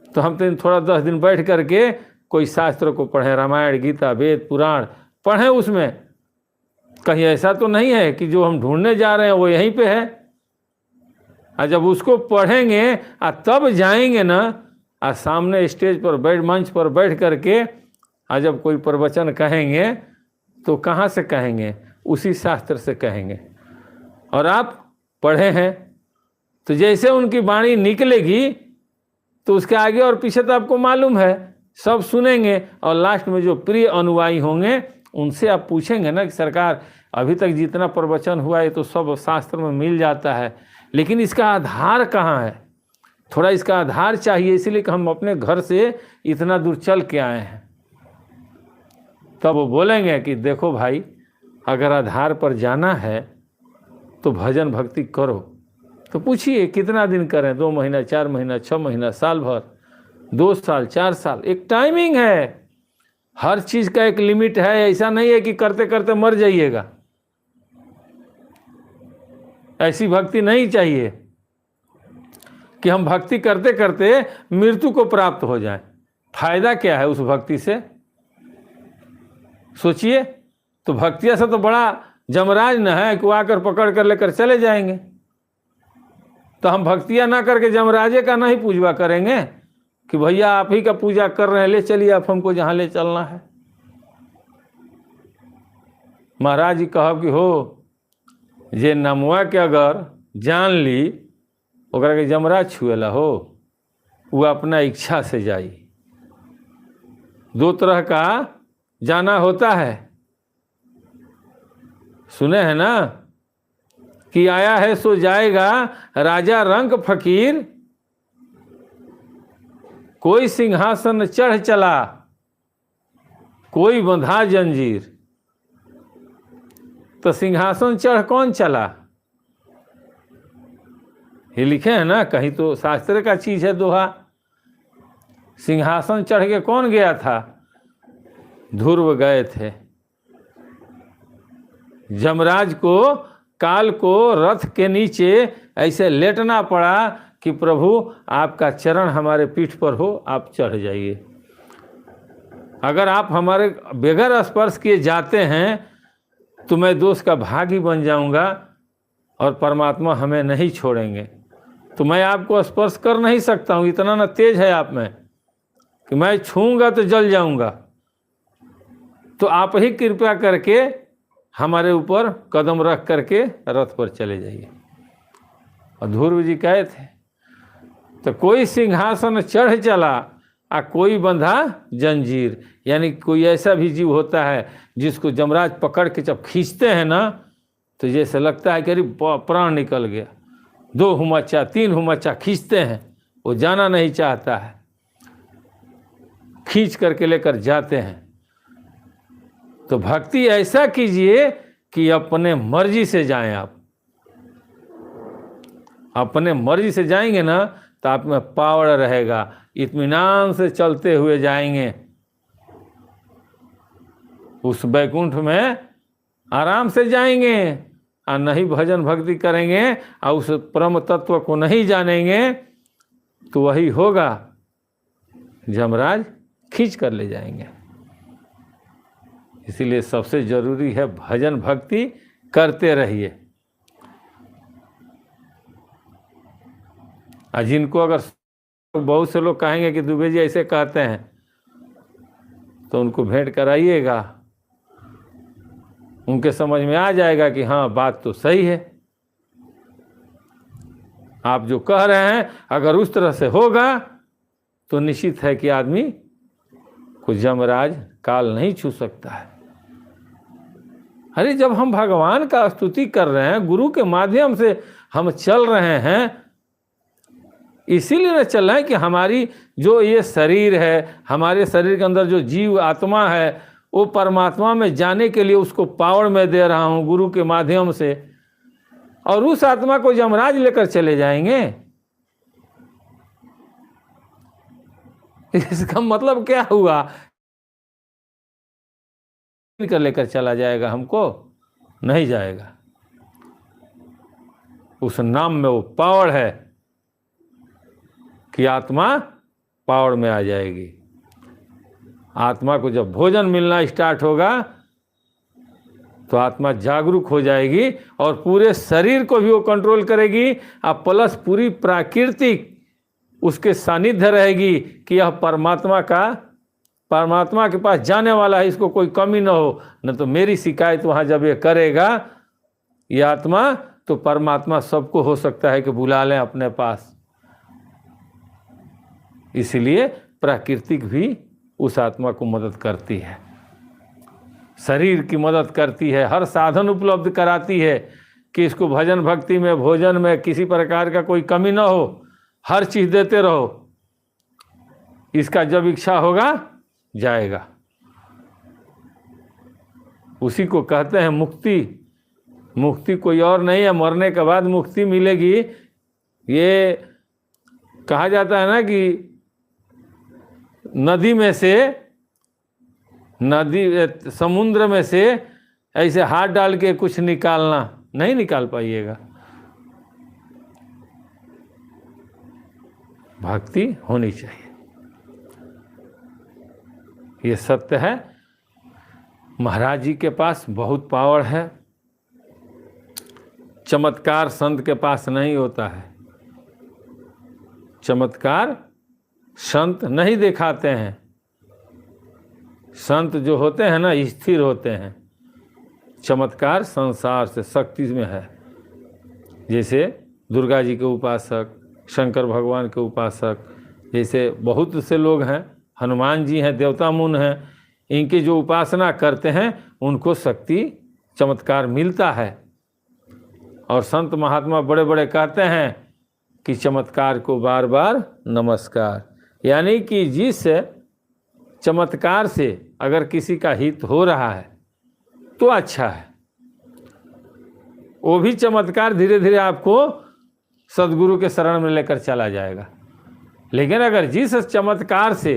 तो हम तो थोड़ा 10 दिन बैठ करके कोई शास्त्र को पढ़ें, रामायण, गीता, वेद, पुराण पढ़ें। उसमें कहीं ऐसा तो नहीं है कि जो हम ढूंढने जा रहे हैं वो यहीं पे है। और जब उसको पढ़ेंगे और तब जाएंगे ना, और सामने स्टेज पर मंच पर बैठ करके और जब कोई प्रवचन कहेंगे तो कहाँ से कहेंगे? उसी शास्त्र से कहेंगे। और आप पढ़े हैं तो जैसे उनकी वाणी निकलेगी तो उसके आगे और पीछे तो आपको मालूम है, सब सुनेंगे। और लास्ट में जो प्रिय अनुयायी होंगे उनसे आप पूछेंगे ना कि सरकार अभी तक जितना प्रवचन हुआ है तो सब शास्त्र में मिल जाता है, लेकिन इसका आधार कहाँ है? थोड़ा इसका आधार चाहिए, इसलिए कि हम अपने घर से इतना दूर चल के आए हैं। तब वो बोलेंगे कि देखो भाई, अगर आधार पर जाना है तो भजन भक्ति करो। तो पूछिए कितना दिन करें? 2 महीना, 4 महीना, 6 महीना, साल भर, 2 साल, 4 साल, एक टाइमिंग है। हर चीज का एक लिमिट है। ऐसा नहीं है कि करते करते मर जाइएगा। ऐसी भक्ति नहीं चाहिए कि हम भक्ति करते करते मृत्यु को प्राप्त हो जाए। फायदा क्या है उस भक्ति से? सोचिए। तो भक्तिया से तो बड़ा जमराज न है कि वो आकर पकड़ कर लेकर चले जाएंगे। तो हम भक्तियां ना करके जमराजे का नहीं पूजवा करेंगे कि भैया आप ही का पूजा कर रहे हैं, ले चलिए आप हमको जहां ले चलना है। महाराज जी कहब कि हो जे नमुआ के अगर जान ली ओकरा के जमराज छुएला हो, वो अपना इच्छा से जाई। 2 तरह का जाना होता है, सुने हैं ना? कि आया है सो जाएगा, राजा रंक फकीर, कोई सिंहासन चढ़ चला, कोई बंधा जंजीर। तो सिंहासन चढ़ कौन चला? ये लिखे हैं ना, कहीं तो शास्त्र का चीज है दोहा। सिंहासन चढ़ के कौन गया था? ध्रुव गए थे। जमराज को, काल को रथ के नीचे ऐसे लेटना पड़ा कि प्रभु आपका चरण हमारे पीठ पर हो, आप चढ़ जाइए। अगर आप हमारे बगैर स्पर्श किए जाते हैं तो मैं दोष का भागी बन जाऊंगा और परमात्मा हमें नहीं छोड़ेंगे। तो मैं आपको स्पर्श कर नहीं सकता हूँ, इतना ना तेज है आप में कि मैं छूंगा तो जल जाऊंगा। तो आप ही कृपया करके हमारे ऊपर कदम रख करके रथ पर चले जाइए। और ध्रुव जी कहे थे, तो कोई सिंहासन चढ़ चला आ कोई बंधा जंजीर। यानी कोई ऐसा भी जीव होता है जिसको जमराज पकड़ के जब खींचते हैं ना, तो जैसे लगता है कि अरे प्राण निकल गया। 2 हुमच्चा 3 हुमच्चा खींचते हैं, वो जाना नहीं चाहता है, खींच करके लेकर जाते हैं। तो भक्ति ऐसा कीजिए कि अपने मर्जी से जाएं। आप अपने मर्जी से जाएंगे ना तो आप में पावर रहेगा, इत्मीनान से चलते हुए जाएंगे उस बैकुंठ में, आराम से जाएंगे। और नहीं भजन भक्ति करेंगे और उस परम तत्व को नहीं जानेंगे तो वही होगा, जमराज खींच कर ले जाएंगे। इसीलिए सबसे जरूरी है भजन भक्ति करते रहिए। और जिनको अगर बहुत से लोग कहेंगे कि दुबे जी ऐसे कहते हैं, तो उनको भेंट कराइएगा, उनके समझ में आ जाएगा कि हाँ बात तो सही है। आप जो कह रहे हैं अगर उस तरह से होगा तो निश्चित है कि आदमी को जमराज काल नहीं छू सकता है। अरे जब हम भगवान का स्तुति कर रहे हैं, गुरु के माध्यम से हम चल रहे हैं, इसीलिए न चल रहे हैं कि हमारी जो ये शरीर है, हमारे शरीर के अंदर जो जीव आत्मा है, वो परमात्मा में जाने के लिए उसको पावर में दे रहा हूँ गुरु के माध्यम से, और उस आत्मा को जमराज लेकर चले जाएंगे। इसका मतलब क्या हुआ? लेकर चला जाएगा, हमको नहीं जाएगा। उस नाम में वो पावर है कि आत्मा पावर में आ जाएगी। आत्मा को जब भोजन मिलना स्टार्ट होगा तो आत्मा जागरूक हो जाएगी और पूरे शरीर को भी वो कंट्रोल करेगी, और प्लस पूरी प्राकृतिक उसके सानिध्य रहेगी कि यह परमात्मा के पास जाने वाला है, इसको कोई कमी न हो। न तो मेरी शिकायत वहाँ जब ये करेगा ये आत्मा, तो परमात्मा सबको हो सकता है कि बुला लें अपने पास। इसलिए प्राकृतिक भी उस आत्मा को मदद करती है, शरीर की मदद करती है, हर साधन उपलब्ध कराती है कि इसको भजन भक्ति में, भोजन में किसी प्रकार का कोई कमी ना हो, हर चीज़ देते रहो। इसका जब इच्छा होगा जाएगा। उसी को कहते हैं मुक्ति। मुक्ति कोई और नहीं है, मरने के बाद मुक्ति मिलेगी। ये कहा जाता है ना कि समुद्र में से ऐसे हाथ डाल के कुछ निकालना, नहीं निकाल पाइएगा। भक्ति होनी चाहिए, ये सत्य है। महाराज जी के पास बहुत पावर है। चमत्कार संत के पास नहीं होता है। चमत्कार संत नहीं दिखाते हैं। संत जो होते हैं ना स्थिर होते हैं। चमत्कार संसार से शक्ति में है। जैसे दुर्गा जी के उपासक, शंकर भगवान के उपासक, जैसे बहुत से लोग हैं, हनुमान जी हैं, देवता मुन हैं, इनकी जो उपासना करते हैं उनको शक्ति चमत्कार मिलता है। और संत महात्मा बड़े बड़े कहते हैं कि चमत्कार को बार बार नमस्कार, यानी कि जिस चमत्कार से अगर किसी का हित हो रहा है तो अच्छा है, वो भी चमत्कार धीरे धीरे आपको सदगुरु के शरण में लेकर चला जाएगा। लेकिन अगर जिस चमत्कार से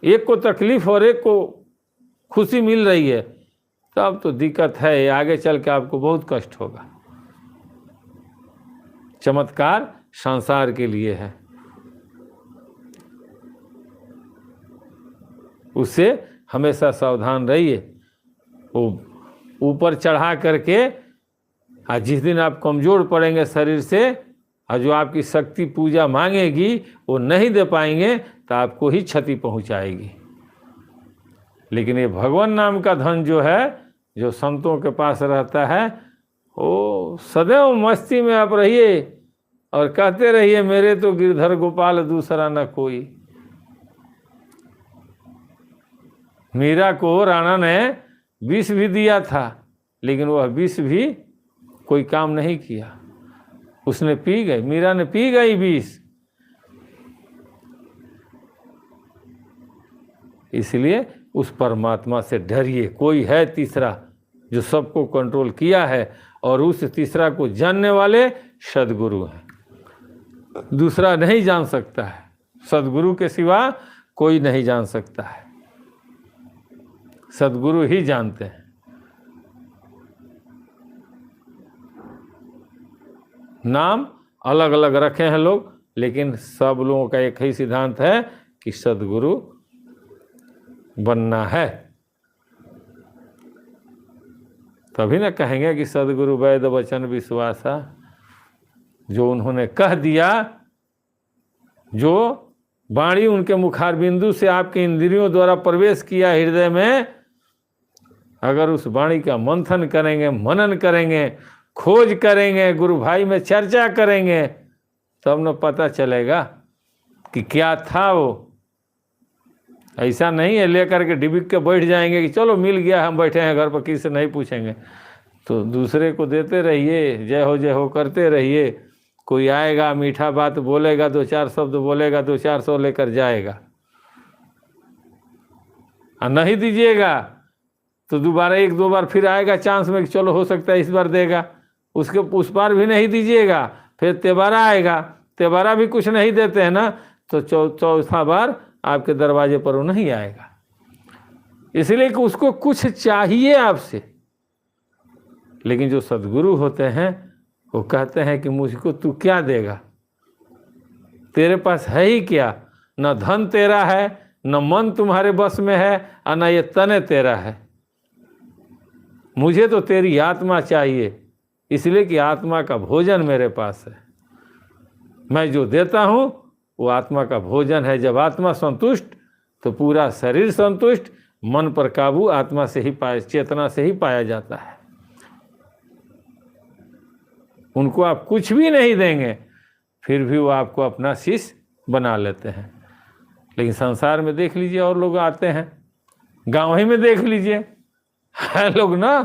एक को तकलीफ और एक को खुशी मिल रही है, तब तो दिक्कत है, आगे चल के आपको बहुत कष्ट होगा। चमत्कार संसार के लिए है, उससे हमेशा सावधान रहिए। वो ऊपर चढ़ा करके और जिस दिन आप कमज़ोर पड़ेंगे शरीर से और जो आपकी शक्ति पूजा मांगेगी वो नहीं दे पाएंगे तो आपको ही क्षति पहुंचाएगी। लेकिन ये भगवान नाम का धन जो है, जो संतों के पास रहता है, वो सदैव मस्ती में आप रहिए और कहते रहिए मेरे तो गिरधर गोपाल दूसरा न कोई। मीरा को राणा ने विष भी दिया था, लेकिन वह विष भी कोई काम नहीं किया, उसने पी गई, मीरा ने पी गई विष। इसलिए उस परमात्मा से डरिए। कोई है तीसरा जो सबको कंट्रोल किया है, और उस तीसरा को जानने वाले सदगुरु हैं, दूसरा नहीं जान सकता है। सदगुरु के सिवा कोई नहीं जान सकता है, सदगुरु ही जानते हैं। नाम अलग अलग रखे हैं लोग, लेकिन सब लोगों का एक ही सिद्धांत है कि सदगुरु बनना है। तभी ना कहेंगे कि सदगुरु वैद वचन विश्वासा। जो उन्होंने कह दिया, जो वाणी उनके मुखारबिंदु से आपके इंद्रियों द्वारा प्रवेश किया हृदय में, अगर उस वाणी का मंथन करेंगे, मनन करेंगे, खोज करेंगे, गुरु भाई में चर्चा करेंगे, तब न पता चलेगा कि क्या था वो। ऐसा नहीं है लेकर के डिबिक के बैठ जाएंगे कि चलो मिल गया, हम बैठे हैं घर पर, किसी से नहीं पूछेंगे। तो दूसरे को देते रहिए, जय हो करते रहिए। कोई आएगा, मीठा बात बोलेगा, दो चार शब्द बोलेगा, 200-400 लेकर जाएगा। और नहीं दीजिएगा तो दोबारा 1-2 बार फिर आएगा चांस में कि चलो हो सकता है इस बार देगा। उसके उस बार भी नहीं दीजिएगा, फिर तिबारा आएगा, तिबारा भी कुछ नहीं देते हैं ना, तो चौथा बार आपके दरवाजे पर वो नहीं आएगा। इसलिए कि उसको कुछ चाहिए आपसे। लेकिन जो सदगुरु होते हैं वो कहते हैं कि मुझको तू क्या देगा, तेरे पास है ही क्या। न धन तेरा है, न मन तुम्हारे बस में है, और न ये तने तेरा है। मुझे तो तेरी आत्मा चाहिए, इसलिए कि आत्मा का भोजन मेरे पास है। मैं जो देता हूँ वो आत्मा का भोजन है। जब आत्मा संतुष्ट तो पूरा शरीर संतुष्ट। मन पर काबू आत्मा से ही पाया, चेतना से ही पाया जाता है। उनको आप कुछ भी नहीं देंगे, फिर भी वो आपको अपना शिष्य बना लेते हैं। लेकिन संसार में देख लीजिए, और लोग आते हैं, गाँव ही में देख लीजिए, है लोग ना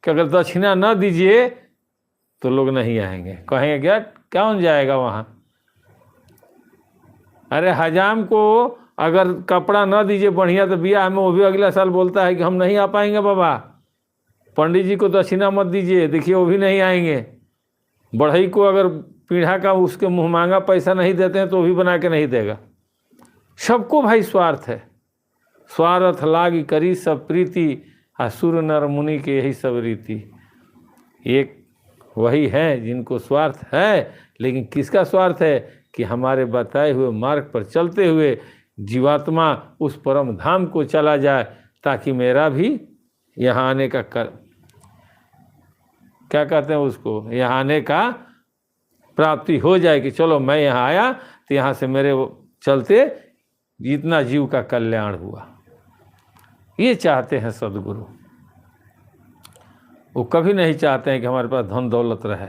कि अगर दक्षिणा न दीजिए तो लोग नहीं आएंगे, कहेंगे क्या कौन जाएगा वहाँ। अरे हजाम को अगर कपड़ा न दीजिए बढ़िया तो ब्याह में वो भी अगला साल बोलता है कि हम नहीं आ पाएंगे बाबा। पंडित जी को दक्षिणा मत दीजिए, देखिए वो भी नहीं आएंगे। बढ़ई को अगर पीढ़ा का उसके मुँह मांगा पैसा नहीं देते हैं तो वो भी बना के नहीं देगा। सबको भाई स्वार्थ है। स्वार्थ लागी करी सब प्रीति, असुर नर मुनि के यही सब रीति। एक वही है जिनको स्वार्थ है, लेकिन किसका स्वार्थ है कि हमारे बताए हुए मार्ग पर चलते हुए जीवात्मा उस परम धाम को चला जाए, ताकि मेरा भी यहाँ आने का क्या कहते हैं उसको, यहाँ आने का प्राप्ति हो जाए कि चलो मैं यहाँ आया तो यहाँ से मेरे चलते जितना जीव का कल्याण हुआ। ये चाहते हैं सदगुरु। वो कभी नहीं चाहते हैं कि हमारे पास धन दौलत रहे।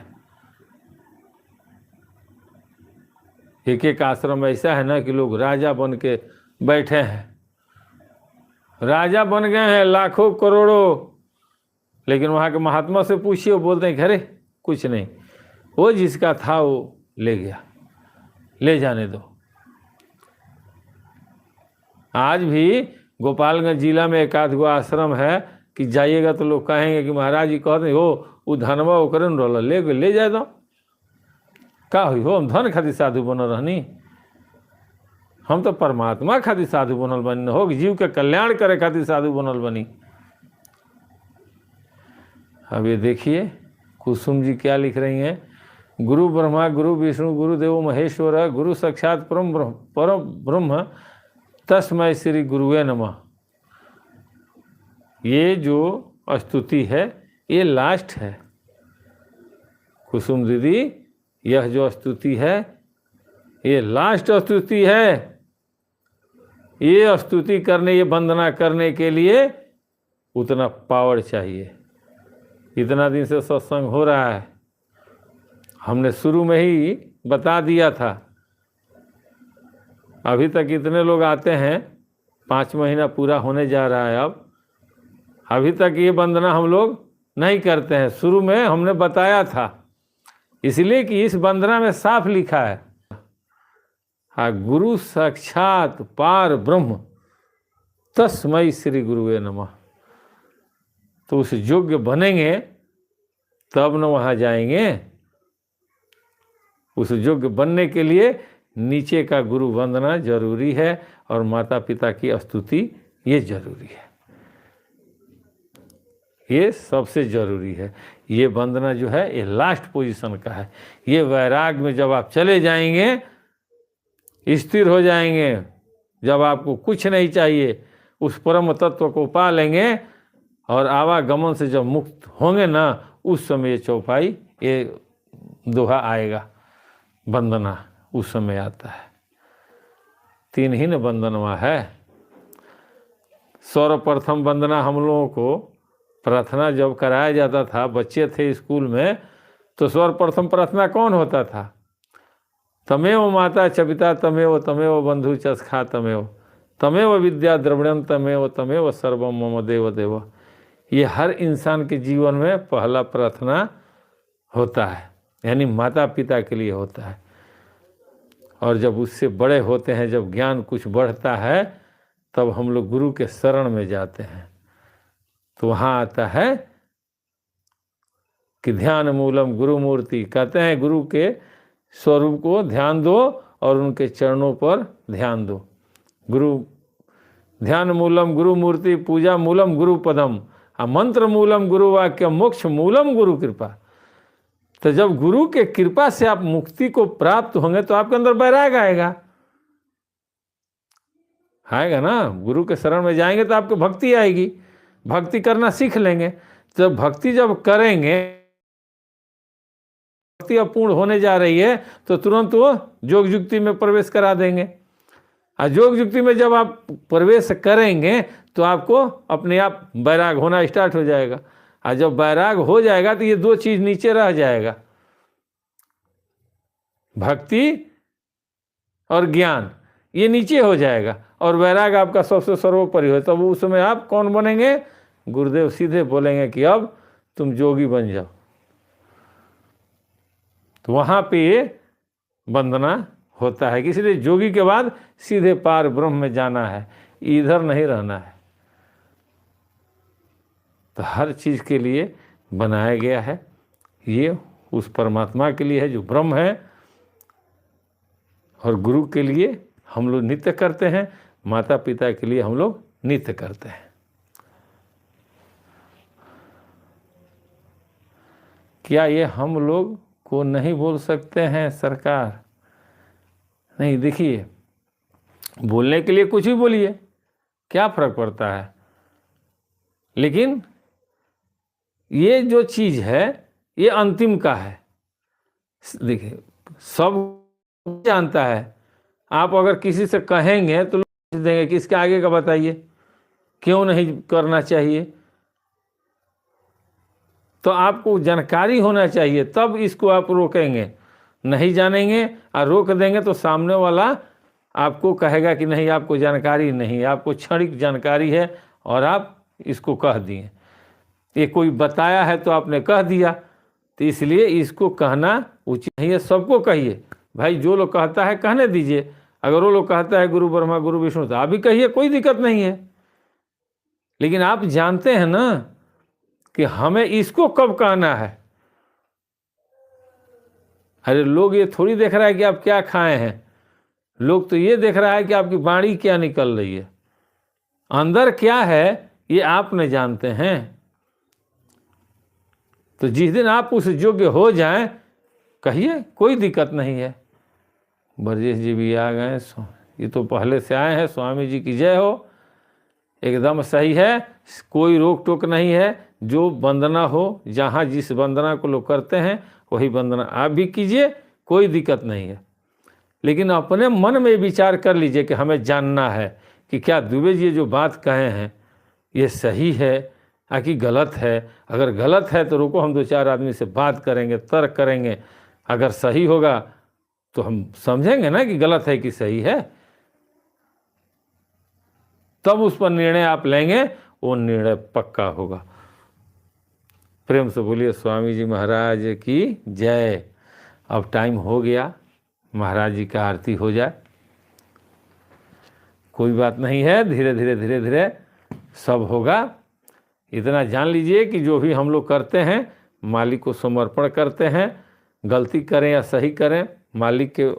एक एक आश्रम ऐसा है ना कि लोग राजा बन के बैठे हैं, राजा बन गए हैं लाखों करोड़ों, लेकिन वहाँ के महात्मा से पूछिए, वो बोलते हैं अरे कुछ नहीं, वो जिसका था वो ले गया, ले जाने दो। आज भी गोपालगंज जिला में एक आध गो आश्रम है कि जाइएगा तो लोग कहेंगे कि महाराज जी कहते हो धनवा ओकरे न रोल ले जाए दो, का हुई हो हम धन खातिर साधु बनल रहनी, हम तो परमात्मा खातिर साधु बनल बनी हो, जीव के कल्याण करे खातिर साधु बनल बनी। अब ये देखिए कुसुम जी क्या लिख रही हैं, गुरु ब्रह्मा गुरु विष्णु गुरु देव महेश्वर गुरु साक्षात परम ब्रह्म तस्मै श्री गुरुवे नमः। ये जो स्तुति है ये लास्ट है कुसुम दीदी, यह जो स्तुति है ये लास्ट स्तुति है। ये स्तुति करने, ये वंदना करने के लिए उतना पावर चाहिए। इतना दिन से सत्संग हो रहा है, हमने शुरू में ही बता दिया था, अभी तक इतने लोग आते हैं, 5 महीना पूरा होने जा रहा है। अब अभी तक ये वंदना हम लोग नहीं करते हैं, शुरू में हमने बताया था, इसलिए कि इस वंदना में साफ लिखा है गुरु साक्षात पार ब्रह्म तस्मै श्री गुरुवे नमः। तो उस योग्य बनेंगे तब न वहाँ जाएंगे। उस योग्य बनने के लिए नीचे का गुरु वंदना जरूरी है और माता पिता की स्तुति ये जरूरी है, ये सबसे जरूरी है। ये वंदना जो है ये लास्ट पोजीशन का है। ये वैराग में जब आप चले जाएंगे, स्थिर हो जाएंगे, जब आपको कुछ नहीं चाहिए, उस परम तत्व को पा लेंगे और आवागमन से जब मुक्त होंगे ना, उस समय ये चौपाई, ये दोहा आएगा, वंदना उस समय आता है। 3 ही न वंदनवा है। सर्वप्रथम वंदना हम लोगों को प्रार्थना जब कराया जाता था, बच्चे थे स्कूल में, तो सर्वप्रथम प्रार्थना कौन होता था? तमेव माता च पिता तमेव तमेव बंधु चस्खा तमेव तमेव विद्या द्रविणम तमेव तमेव सर्वम मम देव देव। ये हर इंसान के जीवन में पहला प्रार्थना होता है, यानी माता पिता के लिए होता है। और जब उससे बड़े होते हैं, जब ज्ञान कुछ बढ़ता है, तब हम लोग गुरु के शरण में जाते हैं। तो वहाँ आता है कि ध्यान मूलम गुरु मूर्ति, कहते हैं गुरु के स्वरूप को ध्यान दो और उनके चरणों पर ध्यान दो। गुरु ध्यान मूलम गुरु मूर्ति, पूजा मूलम गुरु पदम, मंत्र मूलम गुरु वाक्य, मोक्ष मूलम गुरु कृपा। तो जब गुरु के कृपा से आप मुक्ति को प्राप्त होंगे तो आपके अंदर वैराग आएगा ना। गुरु के शरण में जाएंगे तो आपको भक्ति आएगी, भक्ति करना सीख लेंगे। तो भक्ति जब करेंगे, भक्ति अब पूर्ण होने जा रही है, तो तुरंत वो योग युक्ति में प्रवेश करा देंगे। और योग युक्ति में जब आप प्रवेश करेंगे तो आपको अपने आप वैराग होना स्टार्ट हो जाएगा। और जब वैराग हो जाएगा तो ये 2 चीज नीचे रह जाएगा, भक्ति और ज्ञान, ये नीचे हो जाएगा और वैराग आपका सबसे सर्वोपरि हो। तब उस समय आप कौन बनेंगे? गुरुदेव सीधे बोलेंगे कि अब तुम जोगी बन जाओ। तो वहाँ पे ये वंदना होता है, इसलिए जोगी के बाद सीधे पार ब्रह्म में जाना है, इधर नहीं रहना है। तो हर चीज़ के लिए बनाया गया है, ये उस परमात्मा के लिए है जो ब्रह्म है, और गुरु के लिए हम लोग नित्य करते हैं, माता पिता के लिए हम लोग नित्य करते हैं। क्या ये हम लोग को नहीं बोल सकते हैं सरकार? नहीं, देखिए बोलने के लिए कुछ भी बोलिए, क्या फर्क पड़ता है, लेकिन ये जो चीज़ है ये अंतिम का है। देखिए सब जानता है, आप अगर किसी से कहेंगे तो लोग देंगे कि इसके आगे का बताइए, क्यों नहीं करना चाहिए। तो आपको जानकारी होना चाहिए, तब इसको आप रोकेंगे। नहीं जानेंगे और रोक देंगे तो सामने वाला आपको कहेगा कि नहीं आपको जानकारी नहीं, आपको क्षणिक जानकारी है और आप इसको कह दिए। ये कोई बताया है तो आपने कह दिया, तो तो इसलिए इसको कहना उचित नहीं है। सबको कहिए भाई, जो लोग कहता है कहने दीजिए। अगर वो लोग कहता है गुरु ब्रह्मा गुरु विष्णु तो आप भी कहिए, कोई दिक्कत नहीं है। लेकिन आप जानते हैं ना कि हमें इसको कब कहना है। अरे लोग ये थोड़ी देख रहा है कि आप क्या खाए हैं, लोग तो ये देख रहा है कि आपकी वाणी क्या निकल रही है, अंदर क्या है ये आप नहीं जानते हैं। तो जिस दिन आप उस योग्य हो जाएं कहिए, कोई दिक्कत नहीं है। ब्रजेश जी भी आ गए, ये तो पहले से आए हैं। स्वामी जी की जय हो। एकदम सही है, कोई रोक टोक नहीं है। जो वंदना हो, जहाँ जिस वंदना को लोग करते हैं वही वंदना आप भी कीजिए, कोई दिक्कत नहीं है। लेकिन अपने मन में विचार कर लीजिए कि हमें जानना है कि क्या दुबे जी जो बात कहे हैं ये सही है या कि गलत है। अगर गलत है तो रुको, हम 2-4 आदमी से बात करेंगे, तर्क करेंगे। अगर सही होगा तो हम समझेंगे ना कि गलत है कि सही है, तब उस पर निर्णय आप लेंगे, वो निर्णय पक्का होगा। प्रेम से बोलिए स्वामी जी महाराज की जय। अब टाइम हो गया, महाराज जी का आरती हो जाए। कोई बात नहीं है, धीरे धीरे धीरे धीरे सब होगा। इतना जान लीजिए कि जो भी हम लोग करते हैं मालिक को समर्पण करते हैं। गलती करें या सही करें, मालिक के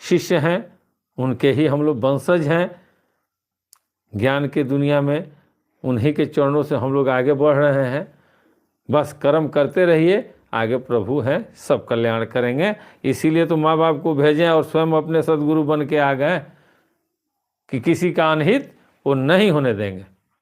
शिष्य हैं, उनके ही हम लोग वंशज हैं। ज्ञान के दुनिया में उन्हीं के चरणों से हम लोग आगे बढ़ रहे हैं। बस कर्म करते रहिए, आगे प्रभु हैं, सब कल्याण करेंगे। इसीलिए तो माँ बाप को भेजें और स्वयं अपने सद्गुरु बन के आ गए कि किसी का अनहित वो नहीं होने देंगे।